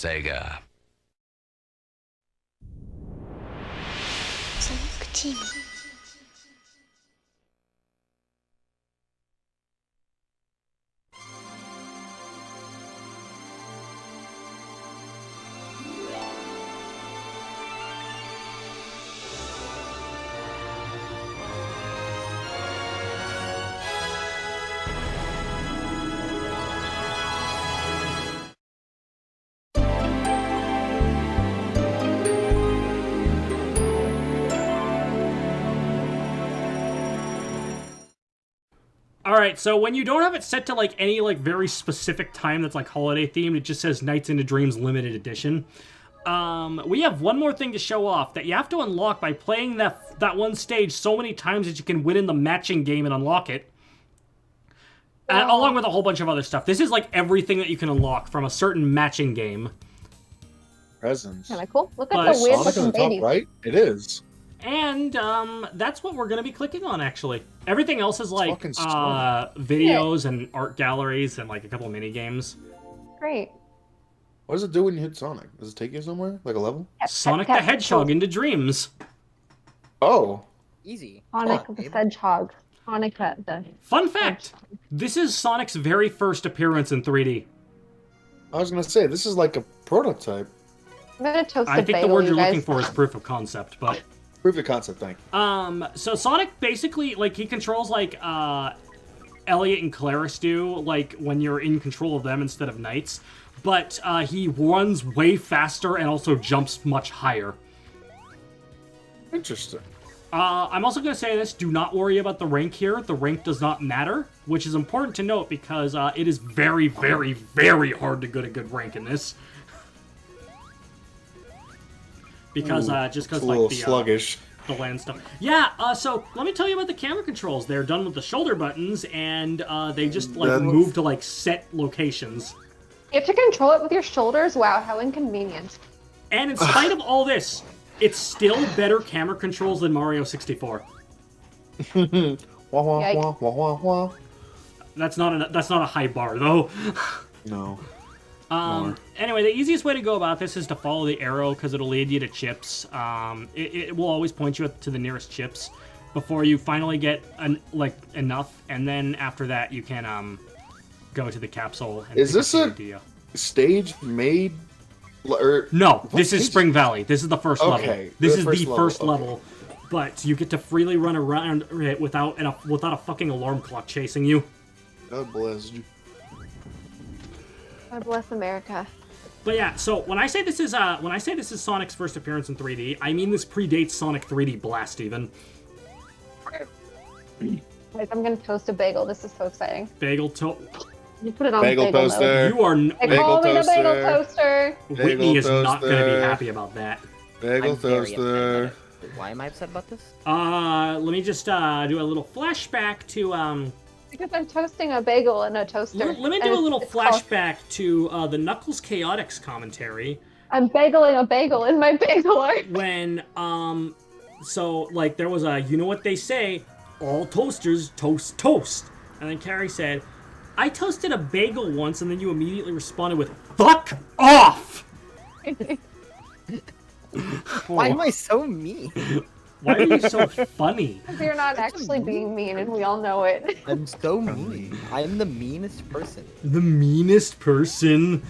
SEGA. Alright, so when you don't have it set to, like, any, like, very specific time that's, like, holiday-themed, it just says Nights into Dreams Limited Edition. We have one more thing to show off that you have to unlock by playing that one stage so many times that you can win in the matching game and unlock it. Along with a whole bunch of other stuff. This is, like, everything that you can unlock from a certain matching game. Presents. Kind of cool. Look at the weird Sonic on looking the top babies. right? It is. And, that's what we're gonna be clicking on, actually. Everything else is, like, fucking strong. videos and art galleries and, like, a couple of mini-games. Great. What does it do when you hit Sonic? Does it take you somewhere? Like a level? Sonic the Hedgehog into Dreams. Oh. Easy. Sonic Huh. the Hedgehog. Sonic the... Fun fact, this is Sonic's very first appearance in 3D. I was going to say, this is like a prototype. I'm gonna toast I a think bagel, the word you you're guys. looking for is proof of concept, but... Proof of concept, thank you. So Sonic basically, like, he controls, like, Elliot and Claris do, like, when you're in control of them instead of Knights. But, he runs way faster and also jumps much higher. Interesting. I'm also going to say this, do not worry about the rank here. The rank does not matter, which is important to note because it is very, very, very hard to get a good rank in this. Because, just because, It's a like, little sluggish. the land stuff. Yeah, so let me tell you about the camera controls. They're done with the shoulder buttons, and they just, like, Then- move to, like, set locations. You have to control it with your shoulders? Wow, how inconvenient. And in spite of all this, it's still better camera controls than Mario 64. Wah, wah, Yikes. wah, wah, wah, wah. That's not a high bar, though. No. Anyway, the easiest way to go about this is to follow the arrow because it'll lead you to chips. It will always point you to the nearest chips before you finally get enough, and then after that you can go to the capsule. And Is pick this up a the idea. stage made... Or... No, What this is stage- Spring Valley. This is the first level. Okay, This the is first the level, first okay. level, but you get to freely run around it without a fucking alarm clock chasing you. God bless you. God bless America. But yeah, so when I say this is Sonic's first appearance in 3D, I mean this predates Sonic 3D Blast even. Guys, I'm gonna toast a bagel. This is so exciting. Bagel to You put it on Bagel bagel mode. toaster. You are They Bagel call me the bagel toaster. toaster. Whitney is not going to be toaster. happy about that. Bagel I'm very upset about toaster. it. Why am I upset about this? Let me just do a little flashback to Because I'm toasting a bagel in a toaster. let me and do a little it's called- flashback to the Knuckles Chaotix commentary I'm bageling a bagel in my bagel art. when so like there was a, you know what they say, all toasters toast toast, and then Carrie said, I toasted a bagel once, and then you immediately responded with fuck off. Why am I so mean? Why are you so funny? You're not actually being mean, and we all know it. I'm so mean. I'm the meanest person. The meanest person.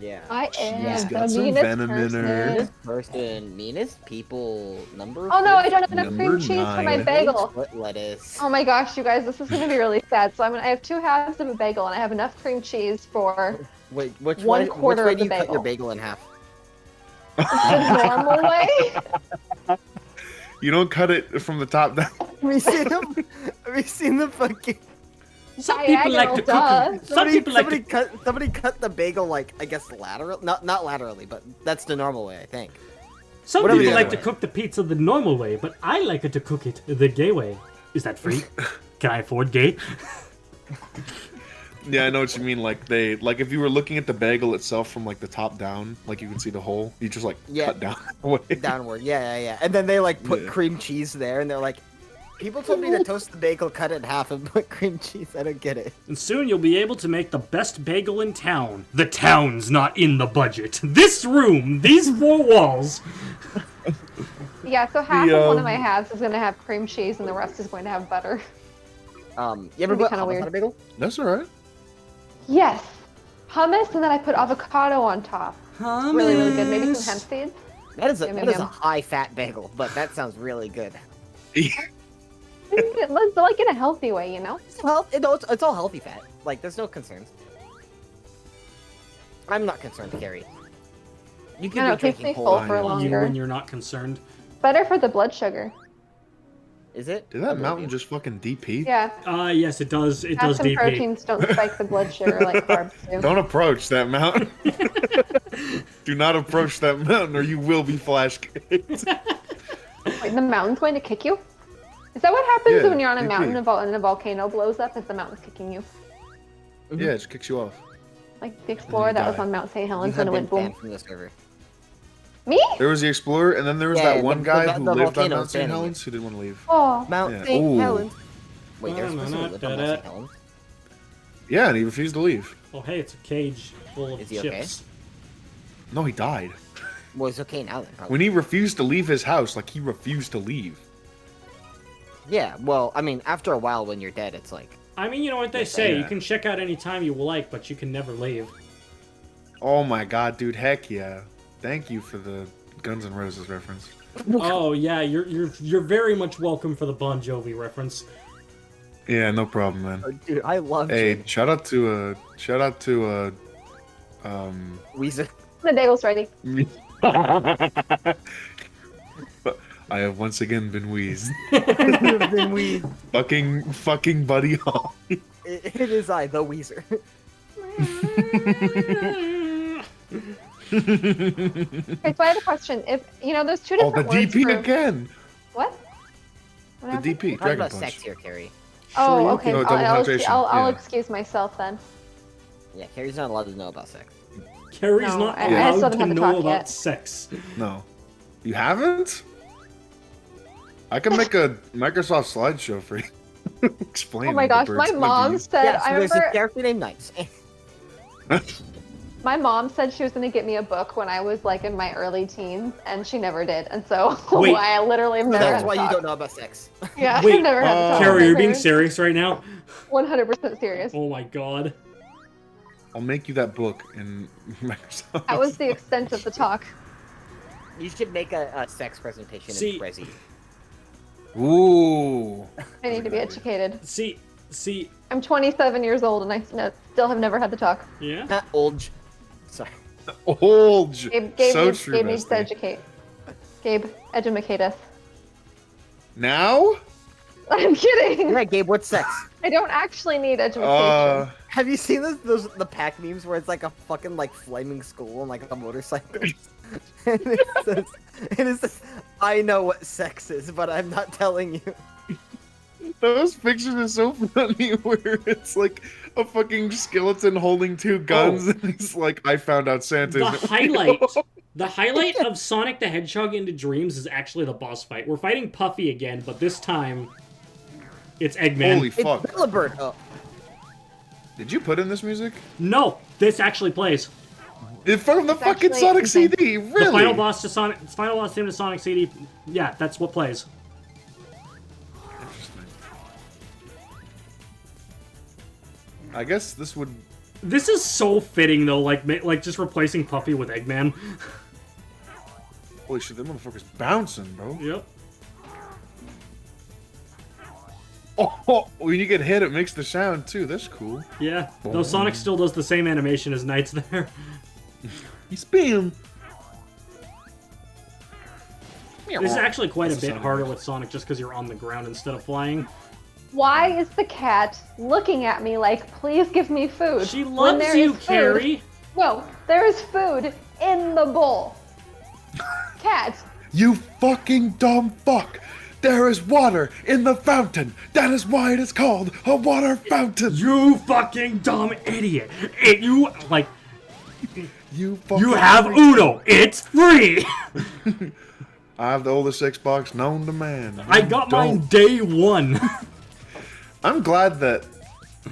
Yeah. I am She's the got some meanest venom in her. person. Meanest person, meanest people, number of Oh no, I food, don't have enough Number cream cheese for my 9. bagel. What lettuce? Oh my gosh, you guys, this is gonna be really sad. So I have 2 halves of a bagel, and I have enough cream cheese for Wait, which One way, quarter which way of do you the cut your bagel. bagel in half? the normal way. You don't cut it from the top down. Have you seen them? Have you seen the fucking? Some people like to Diagonal, cook. Some people like to. Somebody cut the bagel like I guess lateral, not laterally, but that's the normal way I think. Some Whatever people the like other to way. cook the pizza the normal way, but I like it to cook it the gay way. Is that free? Can I afford gay? Yeah, I know what you mean. Like if you were looking at the bagel itself from like the top down, like you can see the hole. You just like Yeah. cut down away. Downward, yeah. And then they like put Yeah. cream cheese there, and they're like, People told me to toast the bagel, cut it in half, and put cream cheese. I don't get it. And soon you'll be able to make the best bagel in town. The town's not in the budget. This room, these 4 walls. Yeah, so half of one of my halves is going to have cream cheese and the rest is going to have butter. You ever be put kinda hummus weird. on a bagel? That's alright. Yes. Hummus, and then I put avocado on top. Really, really good. Maybe some hemp seeds. That is a Yum, that yum, is a yum. high-fat bagel, but that sounds really good. Let's like in a healthy way, you know? Well, it's all healthy fat. Like, there's no concerns. I'm not concerned, Carrie. You I know, could be it keeps me drinking full whole for wine. longer. When you're not concerned. Better for the blood sugar. Is it? Did that mountain just fucking DP? Yeah. Yes, it does. It does Fats and DP. proteins don't spike the blood sugar like carbs do. Don't approach that mountain. Do not approach that mountain or you will be flash kicked. Wait, the mountain's going to kick you? Is that what happens Yeah, when you're on a DP. mountain and a volcano blows up? Is the mountain's kicking you? Yeah, it just kicks you off. Like the explorer that was die. on Mount St. You Helens have when it been went boom. banned from the server. Me? There was the explorer, and then there was Yeah, that one the- guy the- who the lived on volcano Mount was St. banning Helens who didn't want to leave. Oh. Mount Yeah. St. Ooh. Helens. Wait, there's a person who lived on Mount St. Helens? Yeah, and he refused to leave. Oh, hey, it's a cage full of Is he chips. No, he died. Well, it's okay now then, probably. When he refused to leave his house, like he refused to leave. Yeah, well, I mean, after a while when you're dead, it's like... I mean, you know what they say. Yeah. You can check out any time you like, but you can never leave. Oh my god, dude, heck yeah. Thank you for the Guns N' Roses reference. Oh yeah, you're very much welcome for the Bon Jovi reference. Yeah, no problem, man. Oh, dude, I love Hey, Jim. shout out to Weezer. The bagel's ready. I have once again been wheezed. Then we... fucking Buddy Hall. It is I, the Weezer. Okay, so I have a question. If you know, there's two Oh, the different words DP for... again. What? What The happened? DP, Talking Dragon about Punch. sex here, Carrie. Oh, Sure, okay. no, double penetration, I'll yeah. excuse myself then. Yeah, Carrie's not allowed to know about sex. Carrie's No, not I allowed still to haven't know talked about yet. sex. No. You haven't? I can make a Microsoft slideshow for you. Explain. Oh my gosh, my mom said. Yeah, so I there's a remember character named Knights. my mom said she was going to get me a book when I was like in my early teens, and she never did. And so Wait. I literally have never. That's had why to you talk. don't know about sex. Yeah, Wait, I've never had to talk. Carrie, with you're my being parents. serious right now? 100% serious. Oh my god. I'll make you that book in Microsoft. That was the extent of the talk. You should make a sex presentation See- in Resi. Ooh. I need to be educated. See, I'm 27 years old, and I still have never had the talk. yeah? Not old. Sorry. Old. Gabe So needs, true, Gabe needs to bestie. educate. Gabe, edumacate us. Now? I'm kidding. Yeah, Gabe, what's sex? I don't actually need education. Have you seen the pack memes where it's like a fucking like flaming skull on like a motorcycle? And it says, I know what sex is, but I'm not telling you. Those pictures are so funny where it's like a fucking skeleton holding two guns and he's like, I found out Santa. The highlight of Sonic the Hedgehog into Dreams is actually the boss fight. We're fighting Puffy again, but this time it's Eggman. Holy It's fuck. Billabird. Oh, Did you put in this music? No, this actually plays. From the It's fucking actually Sonic insane. CD, really? The final boss theme to Sonic CD. Yeah, that's what plays. Interesting. I guess this would... This is so fitting though, like just replacing Puffy with Eggman. Holy shit, that motherfucker's bouncing, bro. Yep. Oh, when you get hit, it makes the sound too. That's cool. Yeah. Though Sonic still does the same animation as Knight's there. He's spam. This is actually quite a That's a bit Sonic harder move. with Sonic just because you're on the ground instead of flying. Why is the cat looking at me like, please give me food? She when loves there you, is food- Carrie. No, there is food in the bowl. Cat. You fucking dumb fuck! There is water in the fountain. That is why it is called a water fountain. You fucking dumb idiot. You You fucking have freak. Uno. It's free. I have the oldest Xbox known to man. I got mine day one. I'm glad that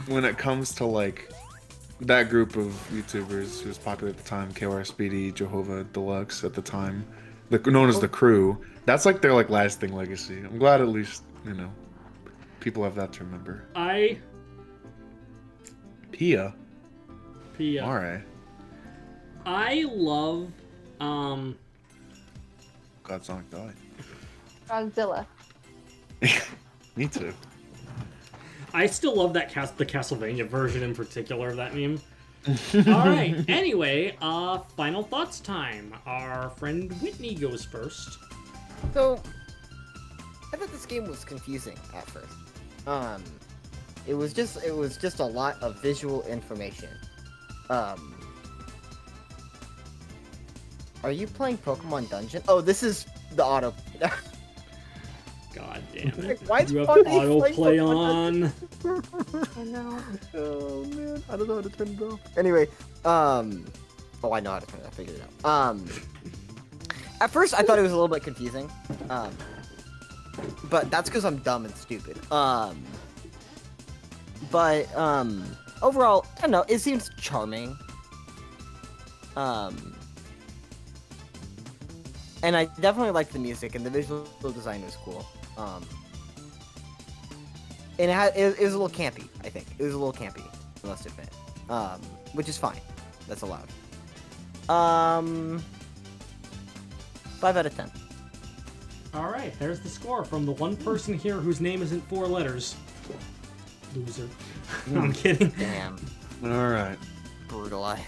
when it comes to like that group of YouTubers who was popular at the time, KOR Speedy, Jehovah Deluxe at the time, known as the Crew, that's like their like lasting legacy. I'm glad at least, you know, people have that to remember. Pia. Alright. I love God, Sonic died. Godzilla. Me too. I still love that the Castlevania version in particular of that meme. Alright, anyway, final thoughts time. Our friend Whitney goes first. So, I thought this game was confusing at first. It was just a lot of visual information. Are you playing Pokemon Dungeon? Oh, this is the auto. God damn it. Like, why You have the fuck are you autoplay playing on. I know. Oh man, I don't know how to turn it off. Anyway, oh, I know how to turn it off. I figured it out. At first I thought it was a little bit confusing. But that's because I'm dumb and stupid. But overall, I don't know. It seems charming. And I definitely liked the music, and the visual design was cool. And it was a little campy, I think. It was a little campy, I must admit. Which is fine. That's allowed. 5 out of 10. Alright, there's the score from the one person here whose name isn't 4 letters. Loser. I'm kidding. Damn. Alright. Brutalized.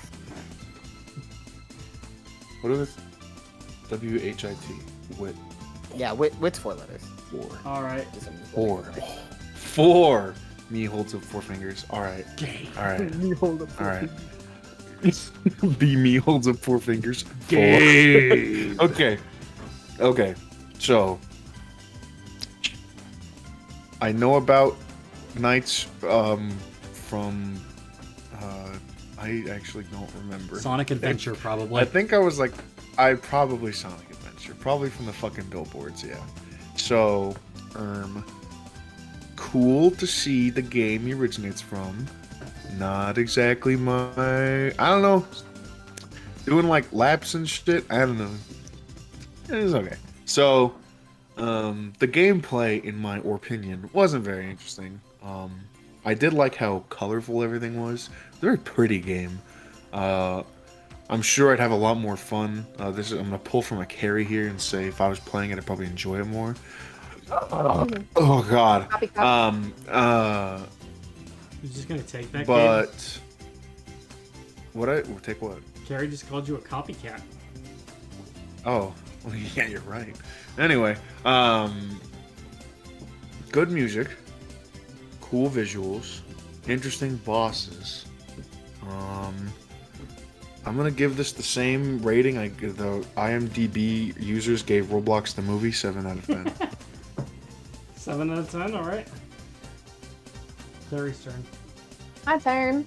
What is it? WHIT. Wit. Yeah, Wit's 4 letters. 4. Alright. 4. 4! Me holds up 4 fingers. Alright. Alright. Me hold up. Alright. The me holds up 4 fingers. 4. Gay. Okay. Okay. So. I know about Knights from. I actually don't remember. Sonic Adventure, probably. I think I was like. Probably Sonic Adventure. Probably from the fucking billboards, yeah. So, cool to see the game he originates from. Not exactly my... I don't know. Doing like laps and shit. I don't know. It's okay. So, the gameplay, in my opinion, wasn't very interesting. I did like how colorful everything was. Very pretty game. I'm sure I'd have a lot more fun. I'm gonna pull from a carry here and say if I was playing it, I'd probably enjoy it more. Oh God. You're just gonna take that game? But take what? Carrie just called you a copycat. Oh, well, yeah, you're right. Anyway, good music, cool visuals, interesting bosses. I'm gonna give this the same rating the IMDb users gave Roblox the movie, 7 out of 10. 7 out of 10, alright. Clary's turn. My turn.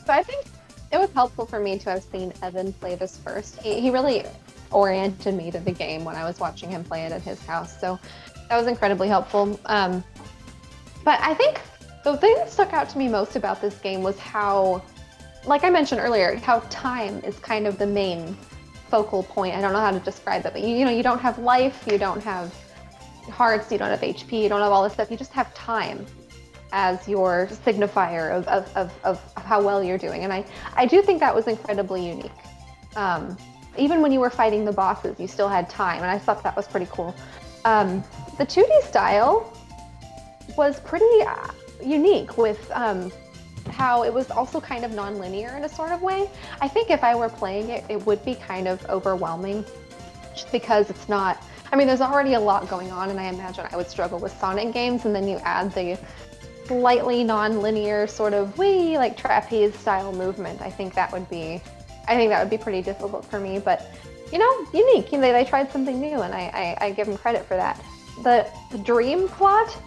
So I think it was helpful for me to have seen Evan play this first. He really oriented me to the game when I was watching him play it at his house, so that was incredibly helpful. But I think the thing that stuck out to me most about this game was how, like I mentioned earlier, how time is kind of the main focal point. I don't know how to describe it, but you don't have life, you don't have hearts, you don't have HP, you don't have all this stuff. You just have time as your signifier of how well you're doing. And I do think that was incredibly unique. Even when you were fighting the bosses, you still had time, and I thought that was pretty cool. The 2D style was pretty unique with how it was also kind of non-linear in a sort of way. I think if I were playing it, it would be kind of overwhelming just because it's not, I mean, there's already a lot going on, and I imagine I would struggle with Sonic games, and then you add the slightly non-linear sort of like trapeze style movement. I think that would be pretty difficult for me, but unique. They tried something new, and I give them credit for that. The dream plot,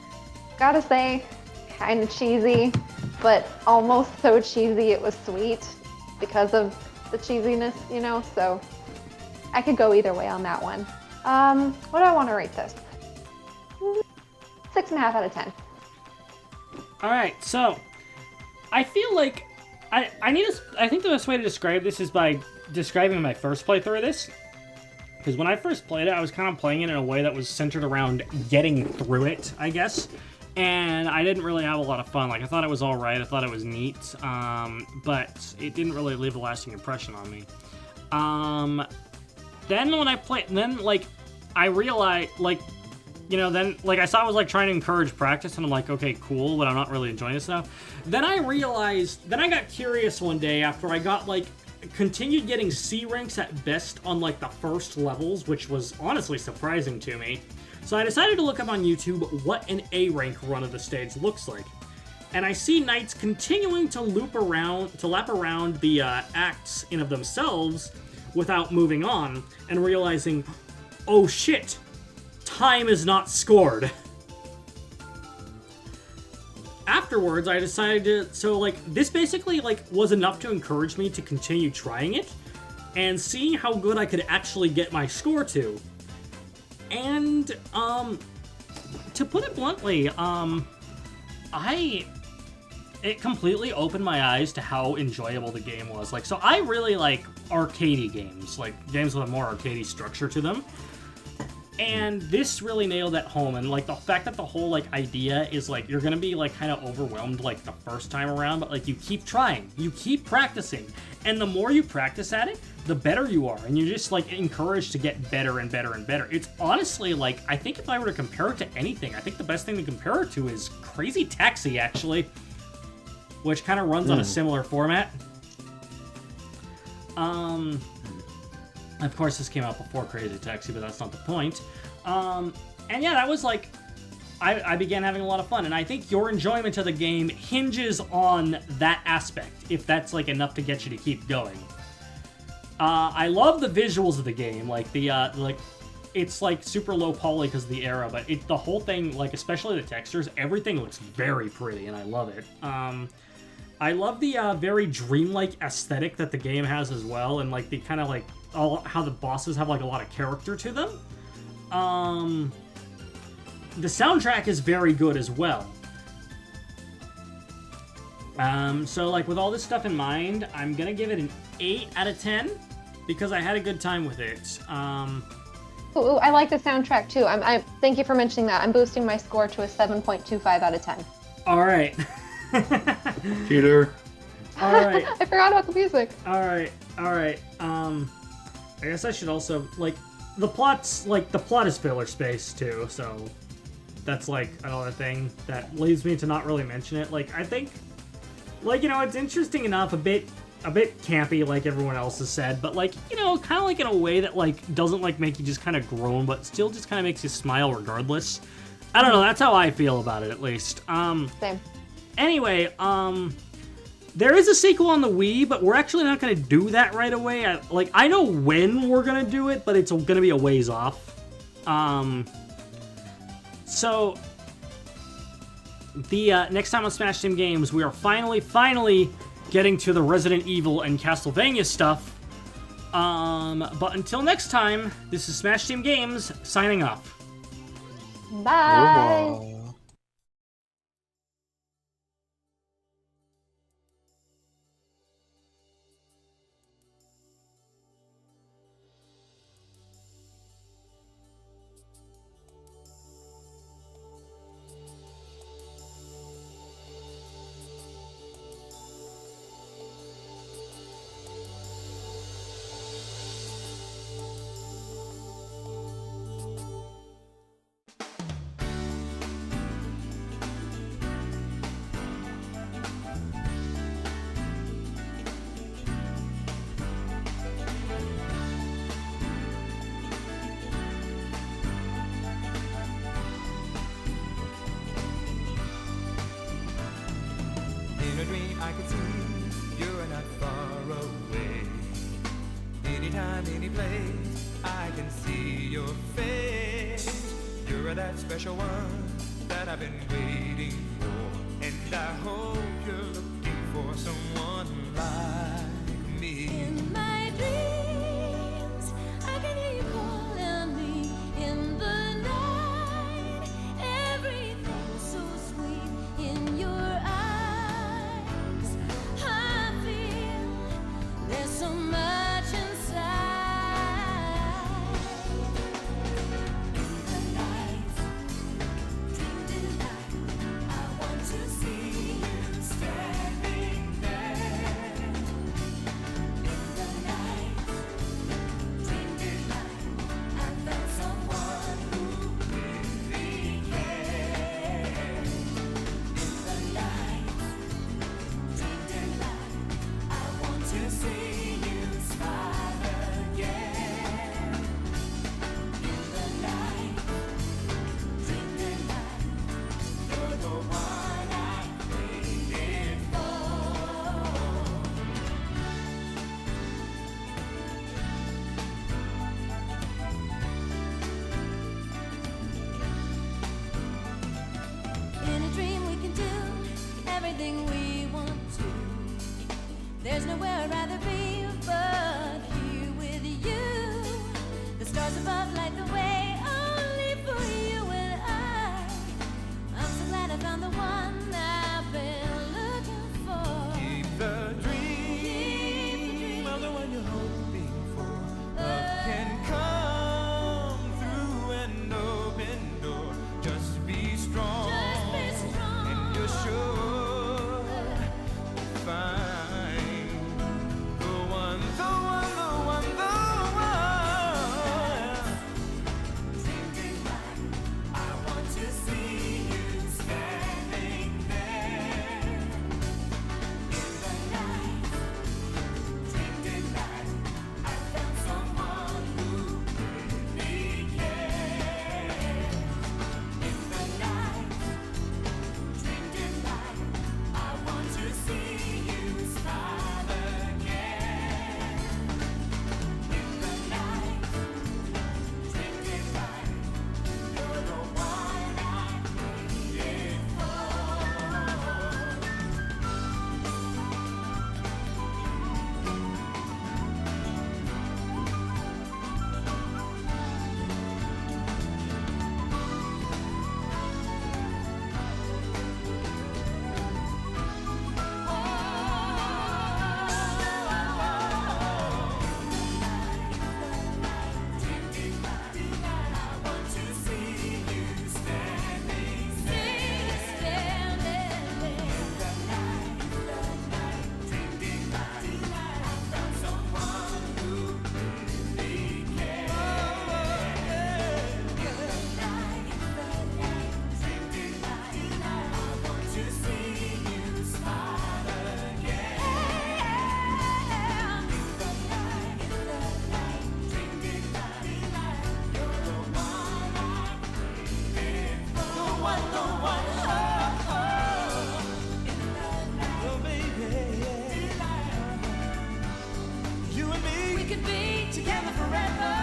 gotta say, kind of cheesy, but almost so cheesy it was sweet because of the cheesiness, so I could go either way on that one. What do I want to rate this? 6.5 out of 10. All right, so I feel like I think the best way to describe this is by describing my first playthrough of this. Because when I first played it, I was kind of playing it in a way that was centered around getting through it, I guess. And I didn't really have a lot of fun. Like, I thought it was alright, I thought it was neat, but it didn't really leave a lasting impression on me. Then when I played, like, I realized, like, you know, then, like, I saw I was, like, trying to encourage practice, and I'm like, okay, cool, but I'm not really enjoying this stuff. Then I realized, then I got curious one day after I got, like, continued getting C ranks at best on, like, the first levels, which was honestly surprising to me. So I decided to look up on YouTube what an A rank run of the stage looks like. And I see knights continuing to lap around the acts in of themselves without moving on, and realizing, oh shit, time is not scored. Afterwards, I decided to, so like, this basically like was enough to encourage me to continue trying it, and seeing how good I could actually get my score to. And, to put it bluntly, it completely opened my eyes to how enjoyable the game was. Like, so I really like arcadey games, like games with a more arcadey structure to them. And this really nailed that home, and like the fact that the whole like idea is like you're gonna be like kind of overwhelmed like the first time around, but like you keep trying, you keep practicing, and the more you practice at it, the better you are, and you're just like encouraged to get better and better and better. It's honestly like, I think if I were to compare it to anything, I think the best thing to compare it to is Crazy Taxi, actually, which kind of runs on a similar format. Of course, this came out before Crazy Taxi, but that's not the point. And yeah, that was like, I began having a lot of fun, and I think your enjoyment of the game hinges on that aspect, if that's like enough to get you to keep going. I love the visuals of the game, like the it's like super low poly because of the era, but the whole thing, like especially the textures, everything looks very pretty, and I love it. I love the very dreamlike aesthetic that the game has as well, and like the kind of like how the bosses have like a lot of character to them. The soundtrack is very good as well. So like with all this stuff in mind, I'm gonna give it an 8 out of 10 because I had a good time with it. Ooh, I like the soundtrack too. Thank you for mentioning that. I'm boosting my score to a 7.25 out of 10. All right. Cheater. All right. I forgot about the music. All right. I guess I should also, like, the plot is filler space too, so that's like another thing that leads me to not really mention it. Like, I think, like, you know, it's interesting enough, a bit campy, like everyone else has said, but like, you know, kind of like in a way that like doesn't like make you just kind of groan, but still just kind of makes you smile regardless. I don't know, that's how I feel about it, at least. Same. Anyway, there is a sequel on the Wii, but we're actually not going to do that right away. I know when we're going to do it, but it's going to be a ways off. So, the next time on Smash Team Games, we are finally getting to the Resident Evil and Castlevania stuff. But until next time, this is Smash Team Games, signing off. Bye. In a dream I could see you're not far away. Anytime, any place, I can see your face. You're that special one that I've been waiting for, and I hope you're looking for someone like me. In my dreams, I can hear you calling me. everything we want to. There's nowhere I'd rather be but here with you. The stars above light the way only for you and I. I'm so glad I found the one I've been looking for. Keep the dream of the one you're hoping for. Love can come through an open door. Just be strong. Just be strong. And you're sure you'll find the one, the one, the one, the one. Dreaming like I want to see you standing there in the night. Dreaming like I found someone who really cares. In the night, dreaming like I want to see you smile again. In the night, dreaming like you're the one I waited for. We could be together forever.